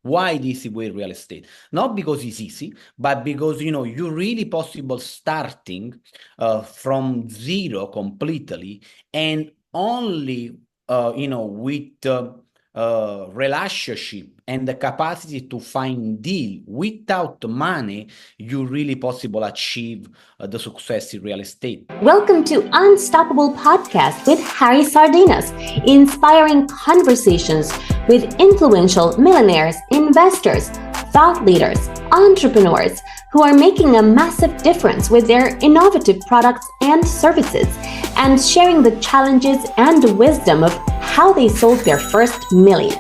Why the easy way real estate? Not because it's easy, but because, you're really possible starting from zero completely and only, with relationship and the capacity to find deal without money, you really possible achieve the success in real estate. Welcome to Unstoppable Podcast with Harry Sardinas, inspiring conversations with influential millionaires, investors, thought leaders, entrepreneurs who are making a massive difference with their innovative products and services, and sharing the challenges and wisdom of how they sold their first million.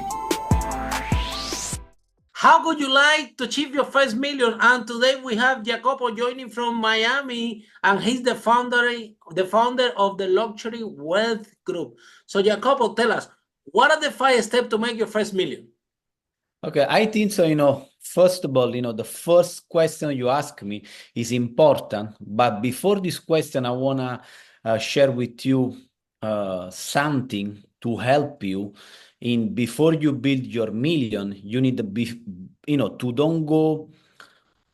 How would you like to achieve your first million? And today we have Jacopo joining from Miami, and he's the founder of the Luxury Wealth Group. So Jacopo, tell us, what are the 5 steps to make your first million? Okay, I think so, first of all, the first question you ask me is important. But before this question, I want to share with you something to help you in before you build your million. You need to be, to don't go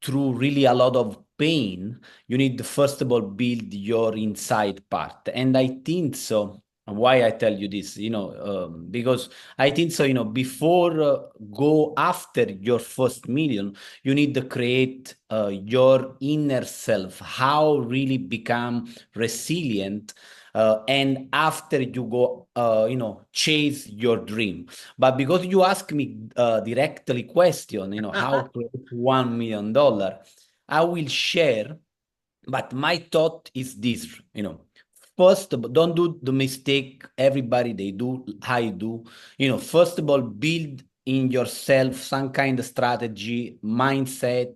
through really a lot of pain. You need to first of all build your inside part. And I think so. Why I tell you this, because I think so, before go after your first million, you need to create your inner self, how really become resilient. And after you go, chase your dream. But because you ask me directly question, how to create $1 million, I will share. But my thought is this, first of all, don't do the mistake everybody they do, I do. First of all, build in yourself some kind of strategy, mindset,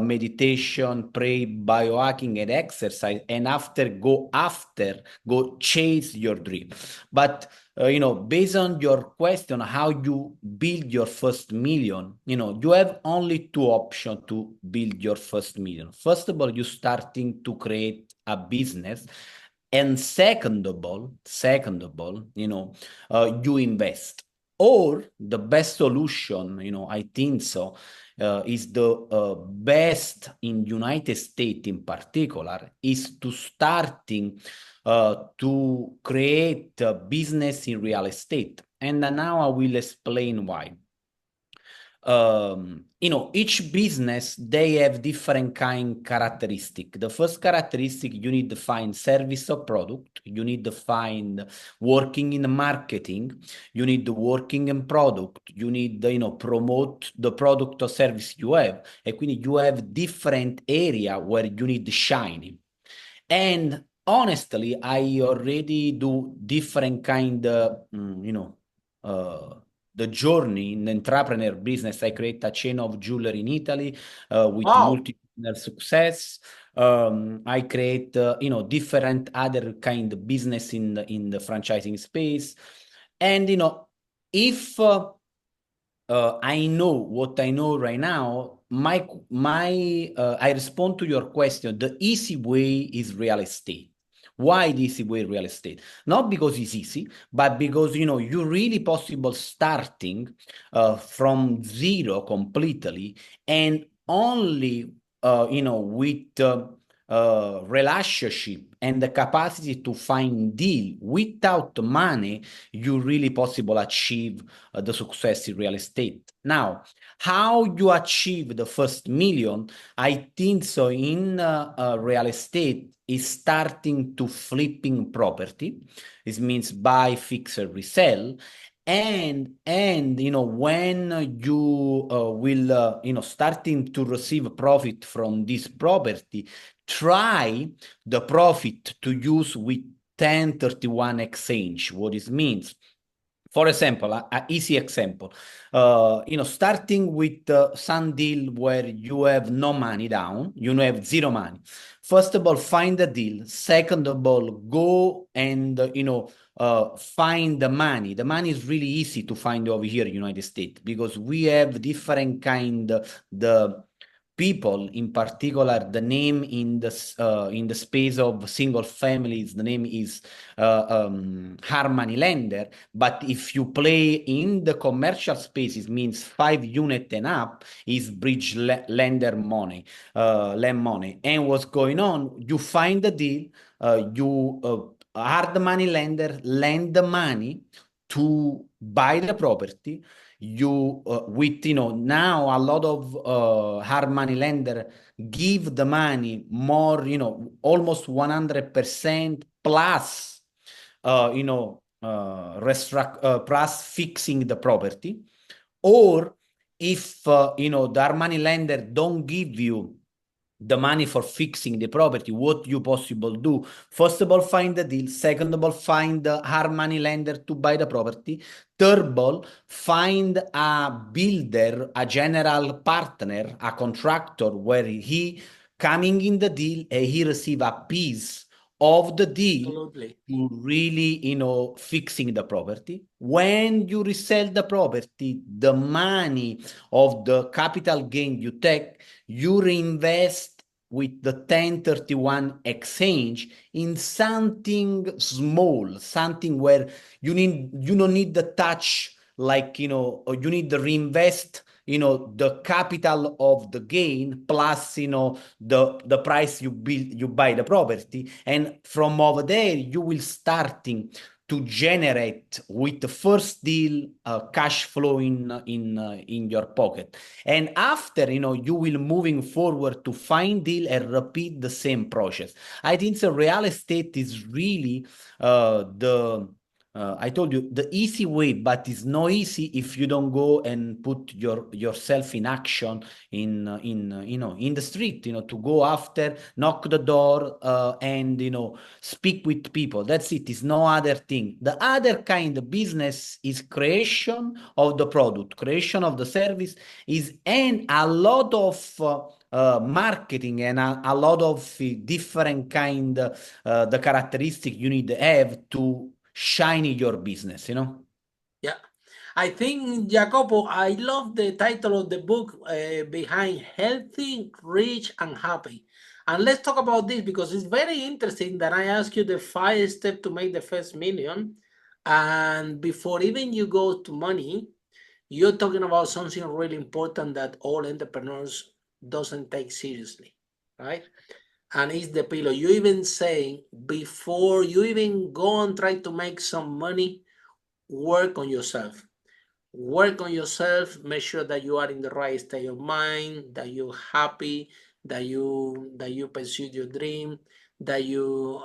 meditation, pray, biohacking, and exercise. And go chase your dream. But based on your question, how you build your first million, you have only 2 options to build your first million. First of all, you starting to create a business. And second of all, you invest. Or the best solution, I think so, is the best in United States in particular, is to starting to create a business in real estate. And now I will explain why. Each business, they have different kind characteristic. The first characteristic, you need to find service or product. You need to find working in marketing. You need to working in product. You need to, promote the product or service you have. And quindi you have different area where you need to shine. And honestly, I already do different kind of, the journey in the entrepreneur business. I create a chain of jewelry in Italy with multi-millionaire success. I create, different other kind of business in the franchising space. And, if I know what I know right now, I respond to your question. The easy way is real estate. Why the easy way real estate? Not because it's easy, but because, you're really possible starting from zero completely and only, with relationship and the capacity to find deal without money, you really possible achieve the success in real estate. Now, how you achieve the first million, I think so in real estate is starting to flipping property. This means buy, fix, or resell. And when you will starting to receive profit from this property, try the profit to use with 1031 exchange. What it means, for example, an easy example, starting with some deal where you have no money down, you have zero money. First of all, find the deal. Second of all, go and, find the money. The money is really easy to find over here in the United States because we have different kind the people, in particular, the name in the space of single families, the name is hard money lender. But if you play in the commercial spaces, means 5 unit and up, is bridge lender money, lend money. And what's going on? You find the deal, hard money lender lend the money to buy the property. You with now a lot of hard money lender give the money more, almost 100% plus plus fixing the property. Or if the hard money lender don't give you the money for fixing the property, what you possible do? First of all, find the deal. Second of all, find the hard money lender to buy the property. Third of all, find a builder, a general partner, a contractor, where he coming in the deal and he receive a piece of the deal. Absolutely. To really, fixing the property. When you resell the property, the money of the capital gain you take, you reinvest with the 1031 exchange in something small, something where you don't need the touch, like, or you need to reinvest, the capital of the gain plus, the price you buy the property. And from over there, you will starting to generate with the first deal cash flow in your pocket. And after, you will moving forward to find deal and repeat the same process. I think the real estate is really I told you the easy way, but it's not easy if you don't go and put yourself in action in the street, to go after, knock the door, and speak with people. That's it. It's no other thing. The other kind of business is creation of the product, creation of the service, and a lot of marketing and a lot of different kind the characteristic you need to have to shine your business. Yeah, I think, Jacopo, I love the title of the book, Behind Healthy, Rich, and Happy. And let's talk about this because it's very interesting that I ask you the 5 steps to make the first million. And before even you go to money, you're talking about something really important that all entrepreneurs doesn't take seriously, right? And it's the pillow. You even saying before you even go and try to make some money, work on yourself. Work on yourself. Make sure that you are in the right state of mind, that you're happy, that you pursue your dream, that you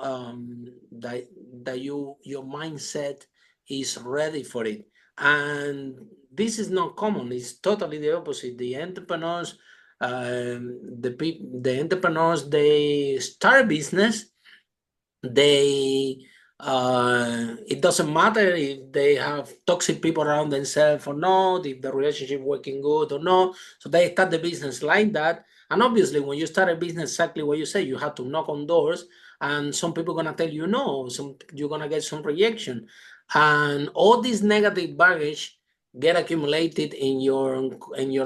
your mindset is ready for it. And this is not common. It's totally the opposite. The entrepreneurs, the entrepreneurs, they start business. They it doesn't matter if they have toxic people around themselves or not, if the relationship working good or not. So they start the business like that. And obviously, when you start a business, exactly what you say, you have to knock on doors, and some people are gonna tell you no. You're gonna get some rejection, and all this negative baggage get accumulated in your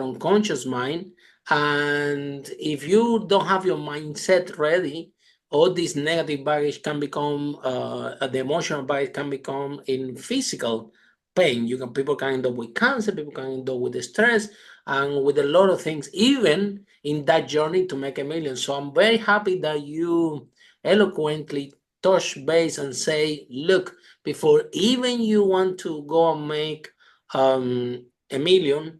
unconscious mind. And if you don't have your mindset ready, all this negative baggage can become the emotional baggage can become in physical pain. People can end up with cancer, people can end up with the stress and with a lot of things, even in that journey to make a million. So I'm very happy that you eloquently touch base and say, look, before even you want to go and make a million,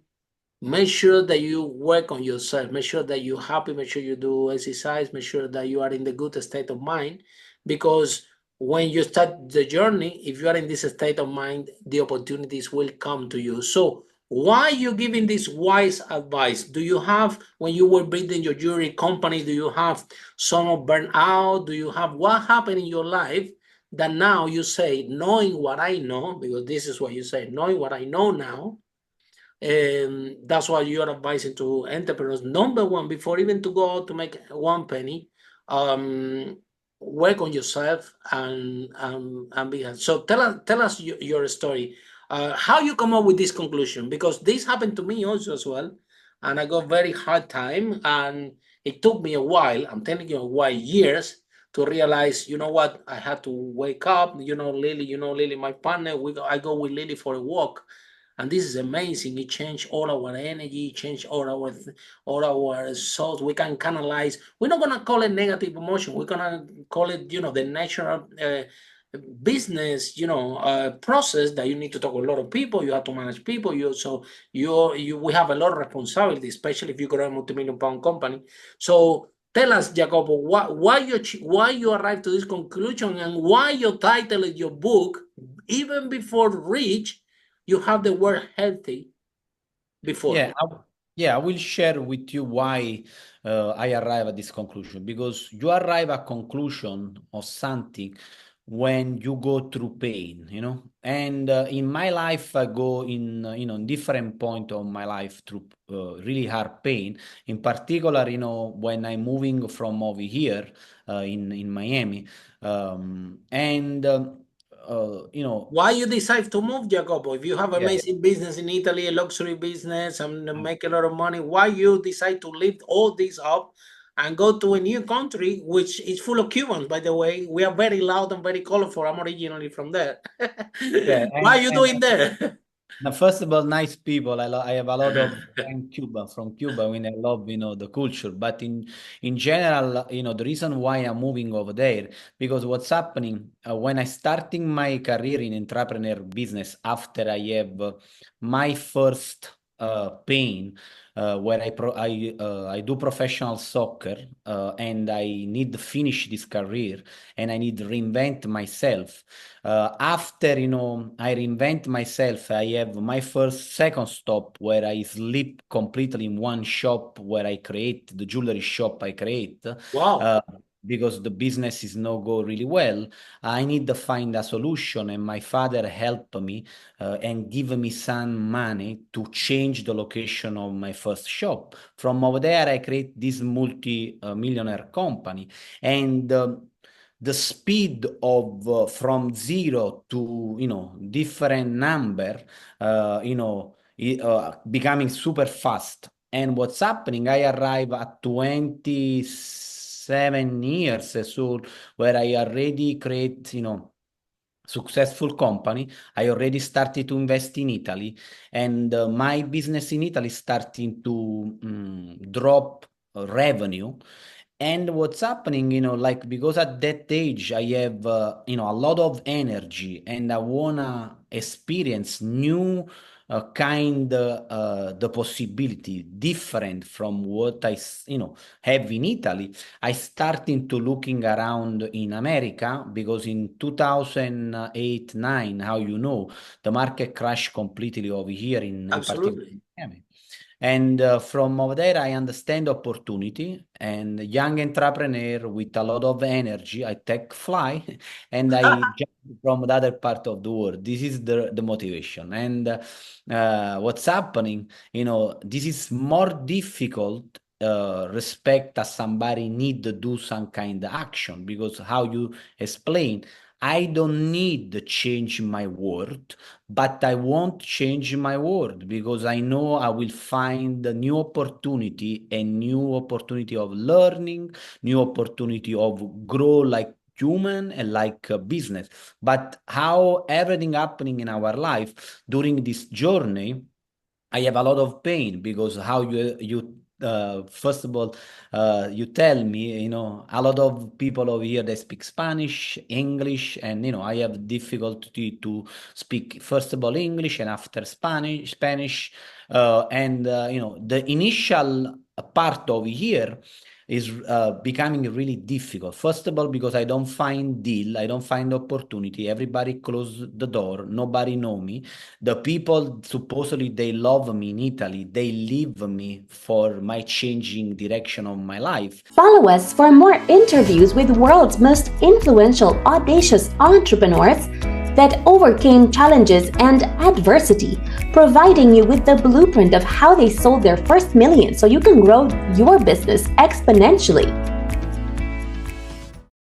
make sure that you work on yourself. Make sure that you're happy. Make sure you do exercise. Make sure that you are in the good state of mind. Because when you start the journey, if you are in this state of mind, the opportunities will come to you. So why are you giving this wise advice? Do you have, when you were building your jewelry company, do you have some burnout? Do you have, what happened in your life that now you say, knowing what I know, because this is what you say, knowing what I know now, that's why you're advising to entrepreneurs. Number one, before even to go out to make 1 penny, work on yourself and be. So tell us your story. How you come up with this conclusion? Because this happened to me also as well. and I got very hard time, and it took me a while, I'm telling you, a while, years, to realize, you know what, I had to wake up, Lily, my partner, I go with Lily for a walk, and this is amazing. It changed all our energy, changed all our souls. We can canalize. We're not gonna call it negative emotion. We're gonna call it, the natural business, process that you need to talk with a lot of people. You have to manage people. We have a lot of responsibility, especially if you grow a multi-million-pound company. So tell us, Jacopo, why you arrived to this conclusion, and why your title of your book, even before rich, you have the word healthy before. I will share with you why I arrive at this conclusion, because you arrive at conclusion of something when you go through pain, and in my life, I go in different point of my life through really hard pain. In particular, when I'm moving from over here in Miami, why you decide to move, Jacopo? If you have amazing business in Italy, a luxury business, and make a lot of money, why you decide to leave all this up and go to a new country, which is full of Cubans, by the way? We are very loud and very colorful. I'm originally from there. Why are you doing there? Now, first of all, nice people. I have a lot of from Cuba, when I love, the culture. But in general, the reason why I'm moving over there, because what's happening when I starting my career in entrepreneur business after I have my first pain, where I do professional soccer, and I need to finish this career, and I need to reinvent myself. After I reinvent myself, I have my second stop, where I sleep completely in one shop where I create the jewelry shop I create. Wow. Because the business is not go really well. I need to find a solution, and my father helped me and give me some money to change the location of my first shop. From over there, I create this multi-millionaire company, and the speed of from zero to different number, becoming super fast. And what's happening? I arrive at 27 years old, where I already create, successful company. I already started to invest in Italy, and my business in Italy starting to drop revenue. And what's happening, because at that age I have, a lot of energy, and I wanna experience new the possibility different from what I have in Italy. I starting to looking around in America, because in 2008-9, how the market crashed completely over here in particular in Miami. And from over there, I understand opportunity, and young entrepreneur with a lot of energy, I take fly and I jump from the other part of the world. This is the motivation. And what's happening, this is more difficult respect as somebody need to do some kind of action, because how you explain, I don't need to change my world, but I won't change my world, because I know I will find a new opportunity, of learning, new opportunity of grow like human and like a business. But how everything happening in our life during this journey, I have a lot of pain, because how you first of all, you tell me, a lot of people over here, they speak Spanish, English, and, I have difficulty to speak, first of all, English, and after Spanish, and, the initial part over here is becoming really difficult. First of all, because I don't find deal, I don't find opportunity. Everybody close the door. Nobody know me. The people supposedly they love me in Italy, they leave me for my changing direction of my life. Follow us for more interviews with world's most influential, audacious entrepreneurs that overcame challenges and adversity, providing you with the blueprint of how they sold their first million so you can grow your business exponentially.